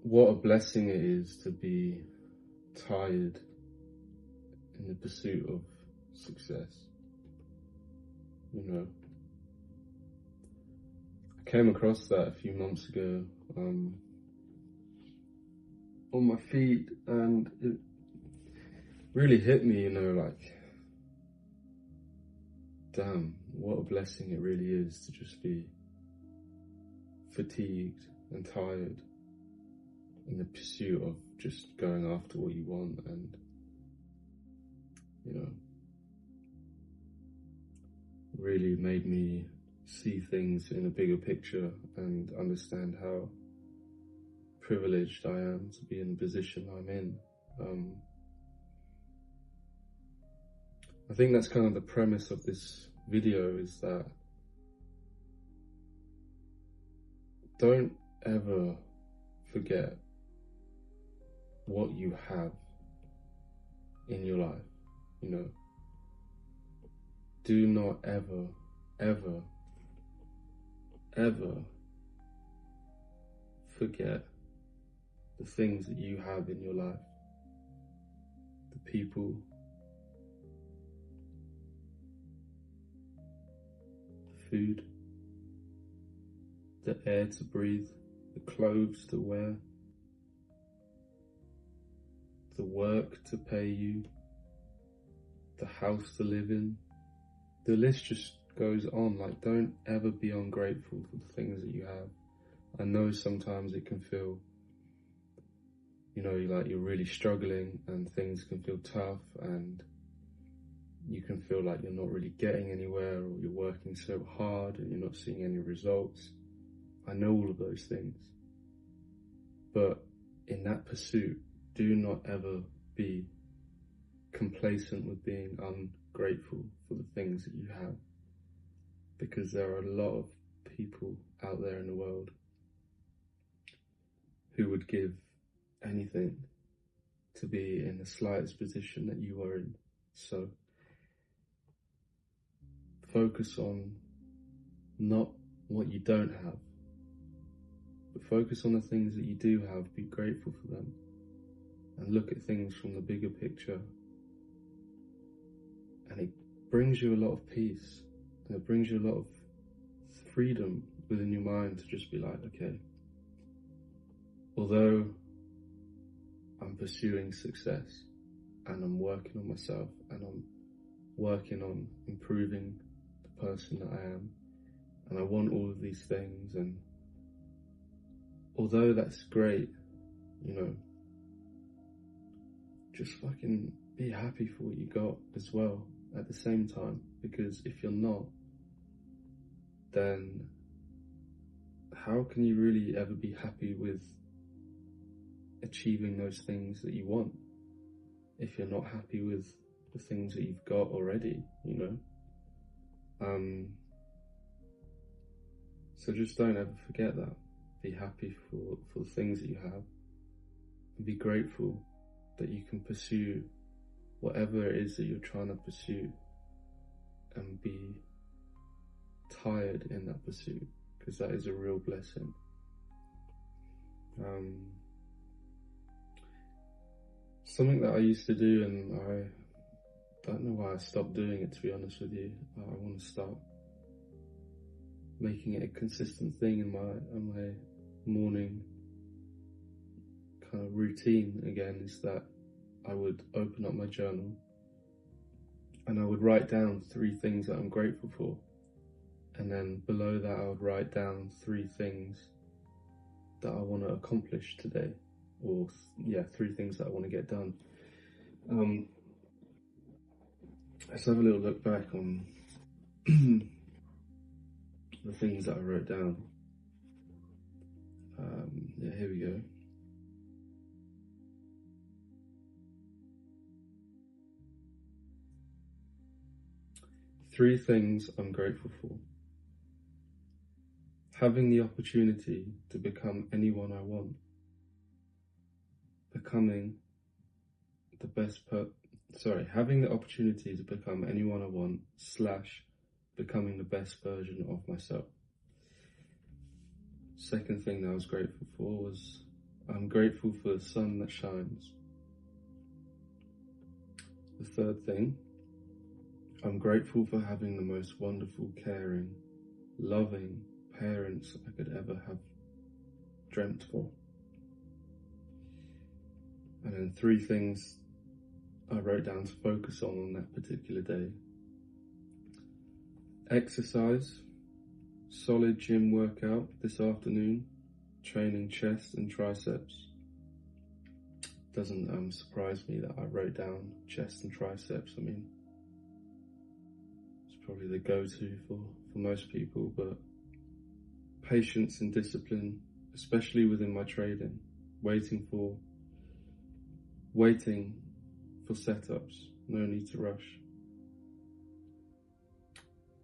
what a blessing it is to be tired in the pursuit of success. You know, I came across that a few months ago on my feed, and it really hit me, you know, like, damn, what a blessing it really is to just be fatigued and tired in the pursuit of just going after what you want. And, you know, really made me see things in a bigger picture and understand how privileged I am to be in the position I'm in. I think that's kind of the premise of this video, is that don't ever forget what you have in your life, you know. Do not ever, ever, ever forget the things that you have in your life, the people, the food, the air to breathe, the clothes to wear, the work to pay you, the house to live in. The list just goes on. Like, don't ever be ungrateful for the things that you have. I know sometimes it can feel, you know, like you're really struggling and things can feel tough and you can feel like you're not really getting anywhere, or you're working so hard and you're not seeing any results. I know all of those things. But in that pursuit, do not ever be complacent with being ungrateful for the things that you have, because there are a lot of people out there in the world who would give anything to be in the slightest position that you are in. So focus on not what you don't have, but focus on the things that you do have. Be grateful for them and look at things from the bigger picture. And it brings you a lot of peace, and it brings you a lot of freedom within your mind to just be like, okay, although I'm pursuing success and I'm working on myself and I'm working on improving the person that I am, and I want all of these things, and although that's great, you know, just fucking be happy for what you got as well at the same time, because if you're not, then how can you really ever be happy with achieving those things that you want if you're not happy with the things that you've got already, you know? So just don't ever forget that. Be happy for the things that you have, and be grateful that you can pursue whatever it is that you're trying to pursue, and be tired in that pursuit, because that is a real blessing. Something that I used to do, and I don't know why I stopped doing it, to be honest with you. I want to start making it a consistent thing in my morning kind of routine again, is that I would open up my journal and I would write down 3 things that I'm grateful for, and then below that I would write down 3 things that I want to accomplish today, or 3 things that I want to get done. Let's have a little look back on the things that I wrote down. Here we go. Three things I'm grateful for. Having the opportunity to become anyone I want. Having the opportunity to become anyone I want / becoming the best version of myself. Second thing that I was grateful for was I'm grateful for the sun that shines. The third thing, I'm grateful for having the most wonderful, caring, loving parents I could ever have dreamt for. And then 3 things I wrote down to focus on that particular day. Exercise, solid gym workout this afternoon, training chest and triceps. Doesn't surprise me that I wrote down chest and triceps. I mean, it's probably the go-to for most people, but patience and discipline, especially within my trading, waiting for setups, no need to rush.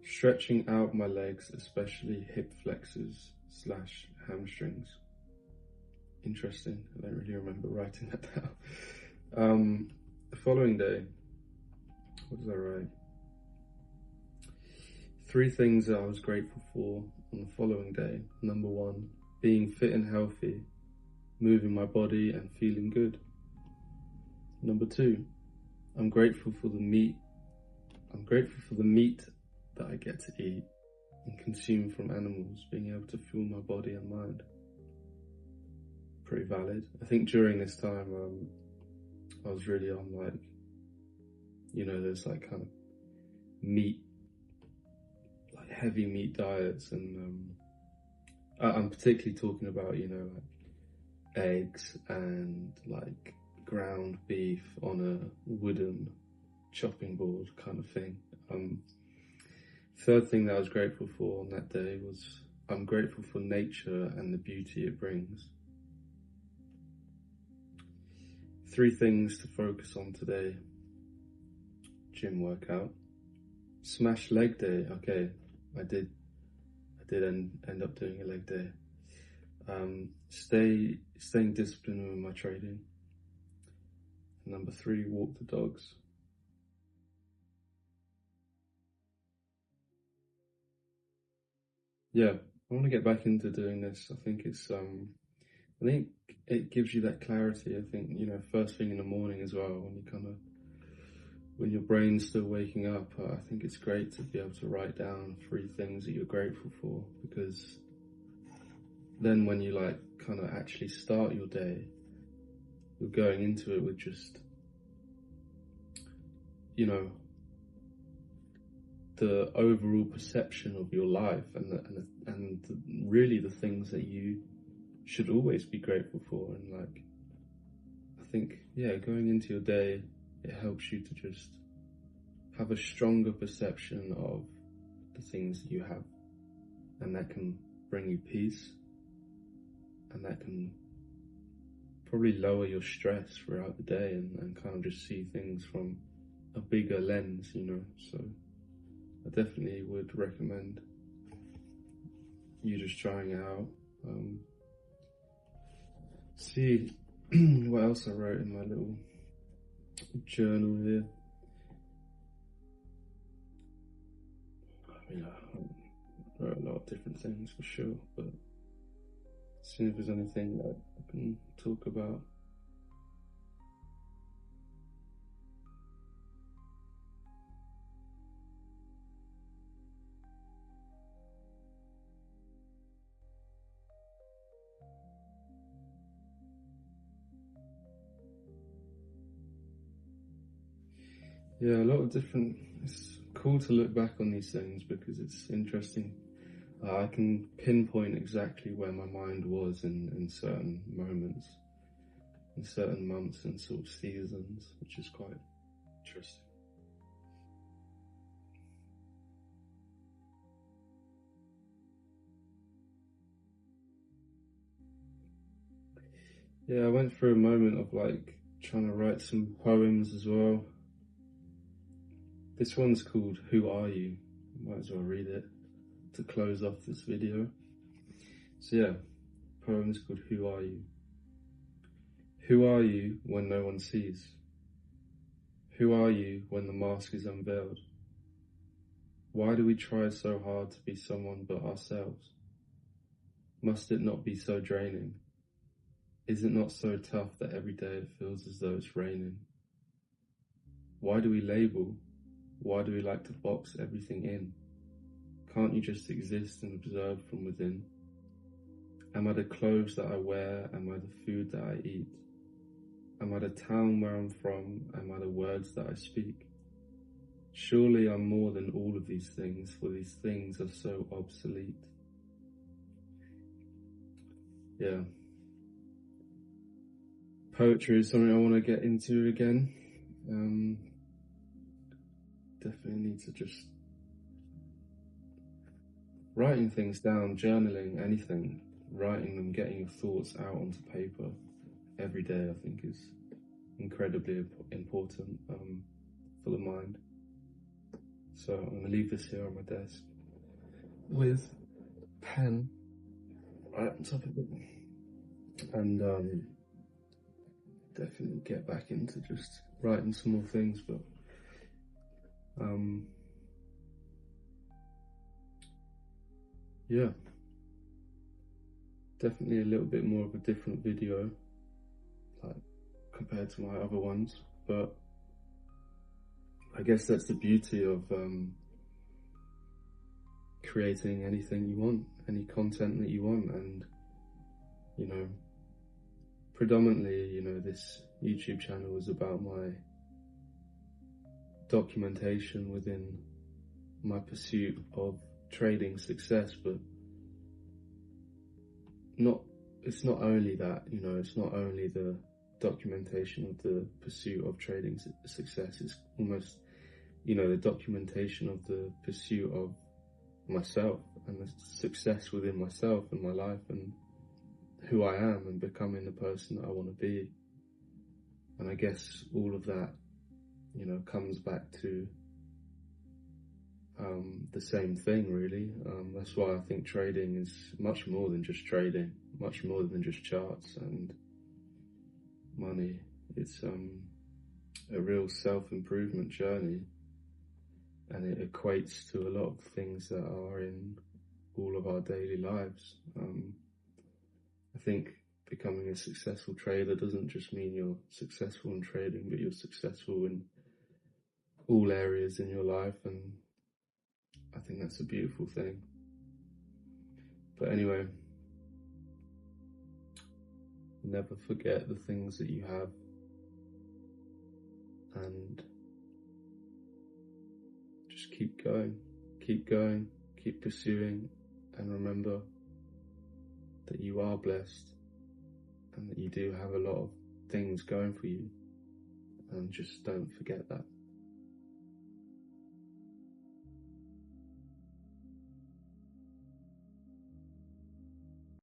Stretching out my legs, especially hip flexors / hamstrings. Interesting, I don't really remember writing that down. The following day, what did I write? 3 things that I was grateful for on the following day. Number 1, being fit and healthy, moving my body and feeling good. Number 2, I'm grateful for the meat. I'm grateful for the meat that I get to eat and consume from animals, being able to fuel my body and mind. Pretty valid. I think during this time, I was really on there's like kind of meat, like heavy meat diets, and I'm particularly talking about, like eggs and like ground beef on a wooden chopping board kind of thing. Third thing that I was grateful for on that day was I'm grateful for nature and the beauty it brings. 3 things to focus on today. Gym workout. Smash leg day. Okay, I did end up doing a leg day. Staying disciplined with my trading. Number 3, walk the dogs. Yeah, I want to get back into doing this. I think it gives you that clarity. I think, first thing in the morning as well, when your brain's still waking up, I think it's great to be able to write down 3 things that you're grateful for, because then when you actually start your day, you're going into it with just, the overall perception of your life and really the things that you should always be grateful for. And I think, going into your day, it helps you to just have a stronger perception of the things that you have, and that can bring you peace, and that can probably lower your stress throughout the day, and kind of just see things from a bigger lens, so I definitely would recommend you just trying it out. See what else I wrote in my little journal here. I mean, I wrote a lot of different things for sure, but see if there's anything that I can talk about. Yeah, a lot of different. It's cool to look back on these things because it's interesting. I can pinpoint exactly where my mind was in certain moments, in certain months and sort of seasons, which is quite interesting. Yeah, I went through a moment of trying to write some poems as well. This one's called Who Are You? Might as well read it to close off this video. So yeah, poem's called Who Are You? Who are you when no one sees? Who are you when the mask is unveiled? Why do we try so hard to be someone but ourselves? Must it not be so draining? Is it not so tough that every day it feels as though it's raining? Why do we label? Why do we like to box everything in? Can't you just exist and observe from within? Am I the clothes that I wear? Am I the food that I eat? Am I the town where I'm from? Am I the words that I speak? Surely I'm more than all of these things, for these things are so obsolete. Yeah. Poetry is something I want to get into again. Definitely need to just writing things down, journaling, anything, writing them, getting your thoughts out onto paper every day, I think is incredibly important for the mind. So I'm going to leave this here on my desk with pen right on top of it, and definitely get back into just writing some more things, but yeah, definitely a little bit more of a different video, like compared to my other ones, but I guess that's the beauty of creating anything you want, any content that you want, and you know, predominantly, you know, this YouTube channel is about my documentation within my pursuit of trading success, but it's not only that, you know, it's not only the documentation of the pursuit of trading success, it's almost, you know, the documentation of the pursuit of myself and the success within myself and my life and who I am and becoming the person that I want to be. And I guess all of that, you know, comes back to the same thing, really. That's why I think trading is much more than just trading, much more than just charts and money. It's a real self-improvement journey, and it equates to a lot of things that are in all of our daily lives. I think becoming a successful trader doesn't just mean you're successful in trading, but you're successful in all areas in your life, and I think that's a beautiful thing. But anyway, never forget the things that you have, and just keep going, keep pursuing, and remember that you are blessed and that you do have a lot of things going for you, and just don't forget that.